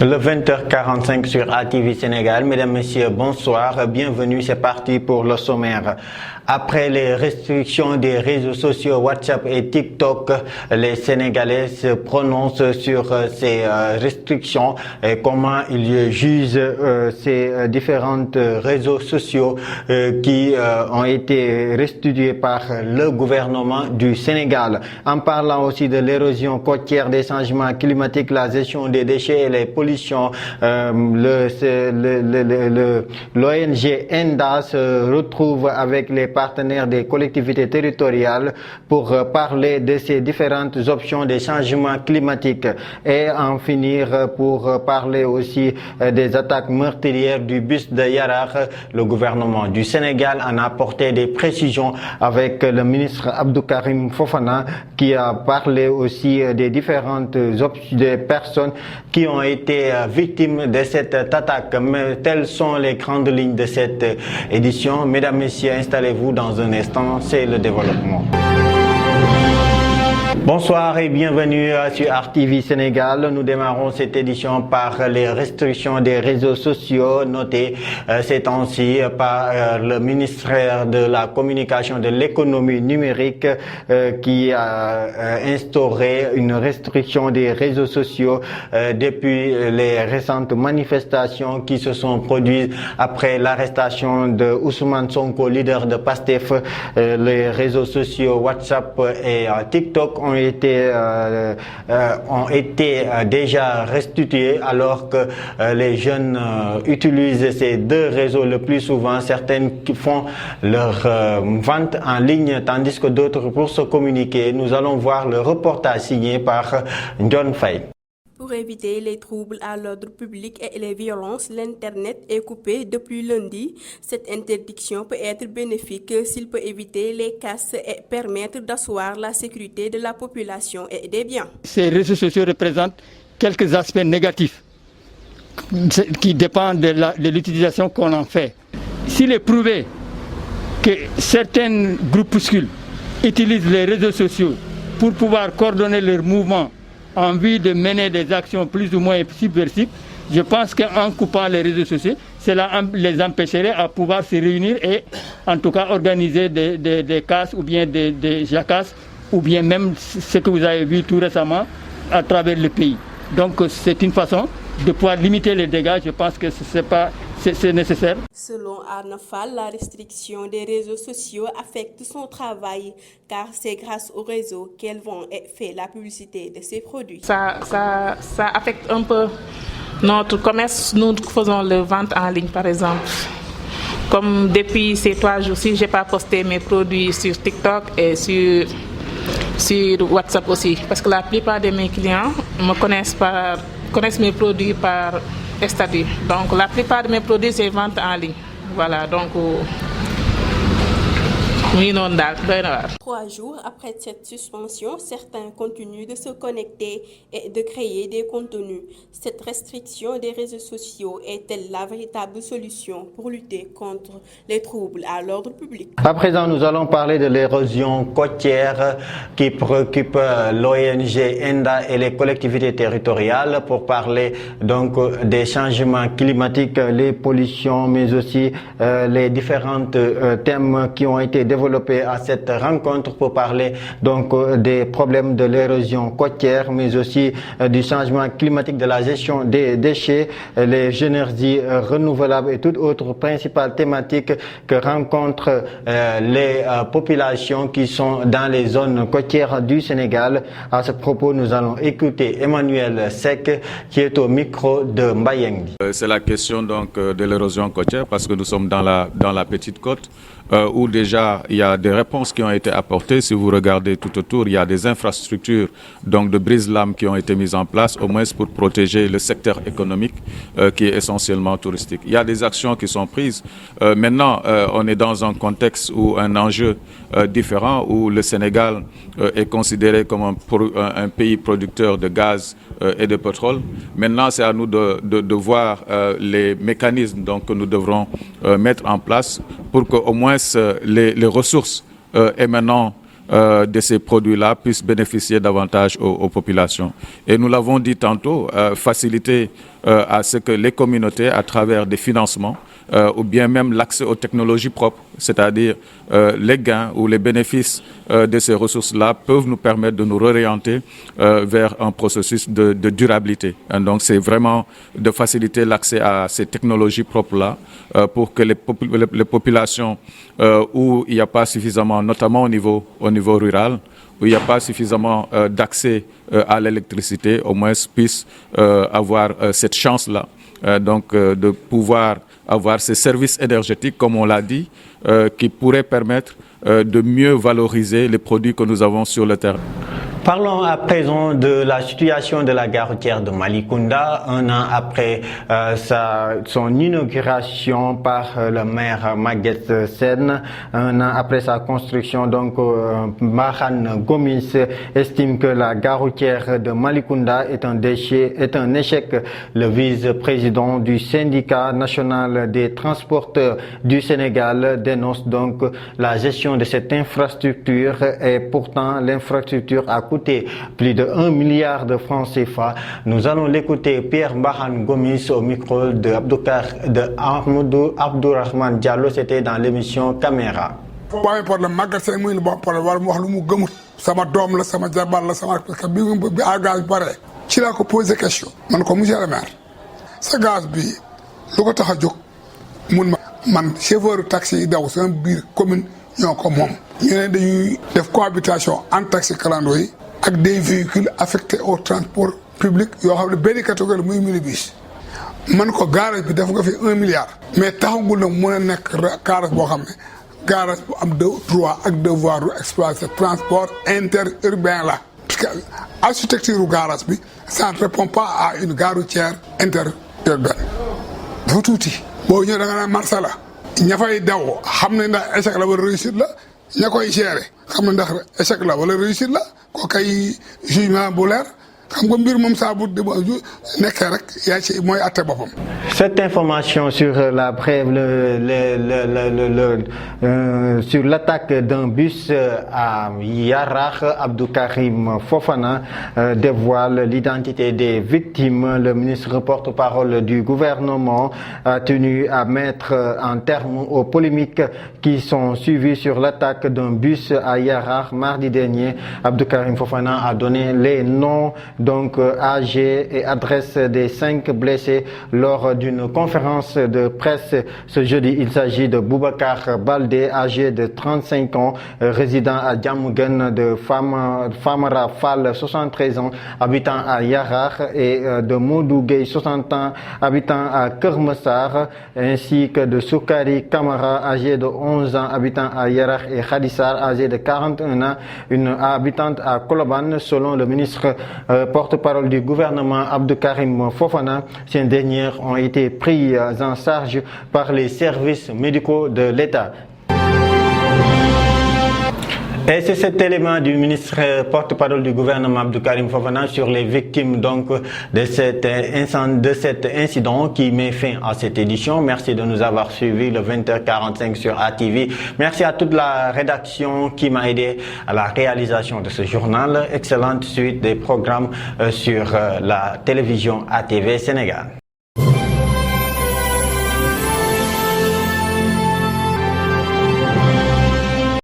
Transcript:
Le 20h45 sur ATV Sénégal. Mesdames, Messieurs, bonsoir. Bienvenue, c'est parti pour le sommaire. Après les restrictions des réseaux sociaux WhatsApp et TikTok, les Sénégalais se prononcent sur ces restrictions et comment ils jugent ces différents réseaux sociaux qui ont été restitués par le gouvernement du Sénégal. En parlant aussi de l'érosion côtière, des changements climatiques, la gestion des déchets et les pollutions, l'ONG ENDA se retrouve avec les partenaires des collectivités territoriales pour parler de ces différentes options des changements climatiques et en finir pour parler aussi des attaques meurtrières du bus de Yarakh. Le gouvernement du Sénégal en a apporté des précisions avec le ministre Abdou Karim Fofana qui a parlé aussi des différentes des personnes qui ont été victimes de cette attaque. Mais telles sont les grandes lignes de cette édition. Mesdames, Messieurs, installez-vous dans un instant, c'est le développement. Bonsoir et bienvenue sur RTV Sénégal. Nous démarrons cette édition par les restrictions des réseaux sociaux notées ces temps-ci par le ministère de la Communication de l'économie numérique qui a instauré une restriction des réseaux sociaux depuis les récentes manifestations qui se sont produites après l'arrestation de Ousmane Sonko, leader de PASTEF. Les réseaux sociaux WhatsApp et TikTok ont été déjà restitués alors que les jeunes utilisent ces deux réseaux le plus souvent. Certaines qui font leur vente en ligne tandis que d'autres pour se communiquer. Nous allons voir le reportage signé par John Faye. Pour éviter les troubles à l'ordre public et les violences, l'Internet est coupé depuis lundi. Cette interdiction peut être bénéfique s'il peut éviter les casses et permettre d'asseoir la sécurité de la population et des biens. Ces réseaux sociaux représentent quelques aspects négatifs qui dépendent de l'utilisation qu'on en fait. S'il est prouvé que certains groupuscules utilisent les réseaux sociaux pour pouvoir coordonner leurs mouvements en vue de mener des actions plus ou moins subversives, je pense qu'en coupant les réseaux sociaux, cela les empêcherait à pouvoir se réunir et en tout cas organiser des casses ou bien des jacasses ou bien même ce que vous avez vu tout récemment à travers le pays. Donc c'est une façon de pouvoir limiter les dégâts. Je pense que c'est nécessaire. Selon Arnaud Fall, la restriction des réseaux sociaux affecte son travail car c'est grâce aux réseaux qu'elle vend et fait la publicité de ses produits. Ça affecte un peu notre commerce. Nous faisons le vente en ligne par exemple. Comme depuis ces 3 jours-ci, je n'ai pas posté mes produits sur TikTok et sur WhatsApp aussi. Parce que la plupart de mes clients me connaissent mes produits par statut. Donc la plupart de mes produits, c'est vente en ligne. Voilà, donc... 3 jours après cette suspension, certains continuent de se connecter et de créer des contenus. Cette restriction des réseaux sociaux est-elle la véritable solution pour lutter contre les troubles à l'ordre public? À présent, nous allons parler de l'érosion côtière qui préoccupe l'ONG ENDA et les collectivités territoriales pour parler donc des changements climatiques, les pollutions, mais aussi les différents thèmes qui ont été développés à cette rencontre pour parler donc des problèmes de l'érosion côtière, mais aussi du changement climatique, de la gestion des déchets, les énergies renouvelables et toute autre principale thématique que rencontrent les populations qui sont dans les zones côtières du Sénégal. À ce propos, nous allons écouter Emmanuel Sek qui est au micro de Mbayeng. C'est la question donc de l'érosion côtière parce que nous sommes dans la petite côte. Où déjà il y a des réponses qui ont été apportées. Si vous regardez tout autour, il y a des infrastructures donc de brise-lames qui ont été mises en place, au moins pour protéger le secteur économique qui est essentiellement touristique. Il y a des actions qui sont prises. Maintenant, on est dans un contexte où un enjeu différent, où le Sénégal est considéré comme un pays producteur de gaz et de pétrole. Maintenant, c'est à nous de voir les mécanismes donc, que nous devrons mettre en place pour qu'au moins les ressources émanant de ces produits-là puissent bénéficier davantage aux populations. Et nous l'avons dit tantôt, faciliter à ce que les communautés, à travers des financements, ou bien même l'accès aux technologies propres, c'est-à-dire les gains ou les bénéfices de ces ressources-là peuvent nous permettre de nous réorienter vers un processus de durabilité. Et donc c'est vraiment de faciliter l'accès à ces technologies propres-là pour que les populations où il n'y a pas suffisamment, notamment au niveau rural, où il n'y a pas suffisamment d'accès à l'électricité, au moins puissent avoir cette chance-là. Donc de pouvoir avoir ces services énergétiques, comme on l'a dit, qui pourraient permettre de mieux valoriser les produits que nous avons sur le terrain. Parlons à présent de la situation de la gare routière de Malicounda, un an après son inauguration par le maire Maguette Sène, un an après sa construction. Donc, Mahan Gomis estime que la gare routière de Malicounda est un échec. Le vice-président du syndicat national des transporteurs du Sénégal dénonce donc la gestion de cette infrastructure et pourtant l'infrastructure a coûté plus de 1 milliard de francs CFA. Nous allons l'écouter, Pierre Mahan Gomis, au micro de Abdourahmane Diallo. C'était dans l'émission Caméra. problème magasin muy ni bon problème wala mu wax lu mu gëmut sama doom la sama jabar la sama parce que bi gaz bi bare ci laa ko posé question man ko monsieur le maire sa gaz bi lu ko tax a jóg mun man chauffeur taxi yi daw sama biir commune ñoo ko moom ñu ne dañuy def cohabitation entre taxi clando yi ak des véhicules affectés au transport public yoo xam ne benn catégorie muy minibus man ko garage bi def nga fi 1 milliard mais taxagul nag mën a nekk garage boo xam ne garage bu am droit ak devoir du exploiter transport interurbain là parce que architecture garage bi ça ne répond pas à une gare routière interurbaine dafa tuuti boo ñëwee da nga naan marché la ña fay daw xam ne ndax échec la wala réussite la ña koy gérer xam ne ndax échec la wala réussite la ko kay jugement bu leer xam nga mbir moom saa bu nekkee rek yaa ci mooy atte boppam. Cette information sur la brève, sur l'attaque d'un bus à Yarakh, Abdou Karim Fofana dévoile l'identité des victimes. Le ministre porte-parole du gouvernement a tenu à mettre un terme aux polémiques qui sont suivies sur l'attaque d'un bus à Yarakh mardi dernier. Abdou Karim Fofana a donné les noms, donc âge et adresse des 5 blessés lors d'une conférence de presse ce jeudi. Il s'agit de Boubacar Baldé, âgé de 35 ans, résident à Djamougen, de Famara Fall, 73 ans, habitant à Yarakh, et de Modou Gueye, 60 ans, habitant à Kermessar, ainsi que de Soukari Kamara, âgé de 11 ans, habitant à Yarakh, et Khadissar, âgé de 41 ans, une habitante à Koloban. Selon le ministre porte-parole du gouvernement Abdou Karim Fofana, ces dernières ont été pris en charge par les services médicaux de l'État. Et c'est cet élément du ministre porte-parole du gouvernement Abdou Karim Fofana sur les victimes donc de cet incident qui met fin à cette édition. Merci de nous avoir suivis le 20h45 sur ATV. Merci à toute la rédaction qui m'a aidé à la réalisation de ce journal. Excellente suite des programmes sur la télévision ATV Sénégal.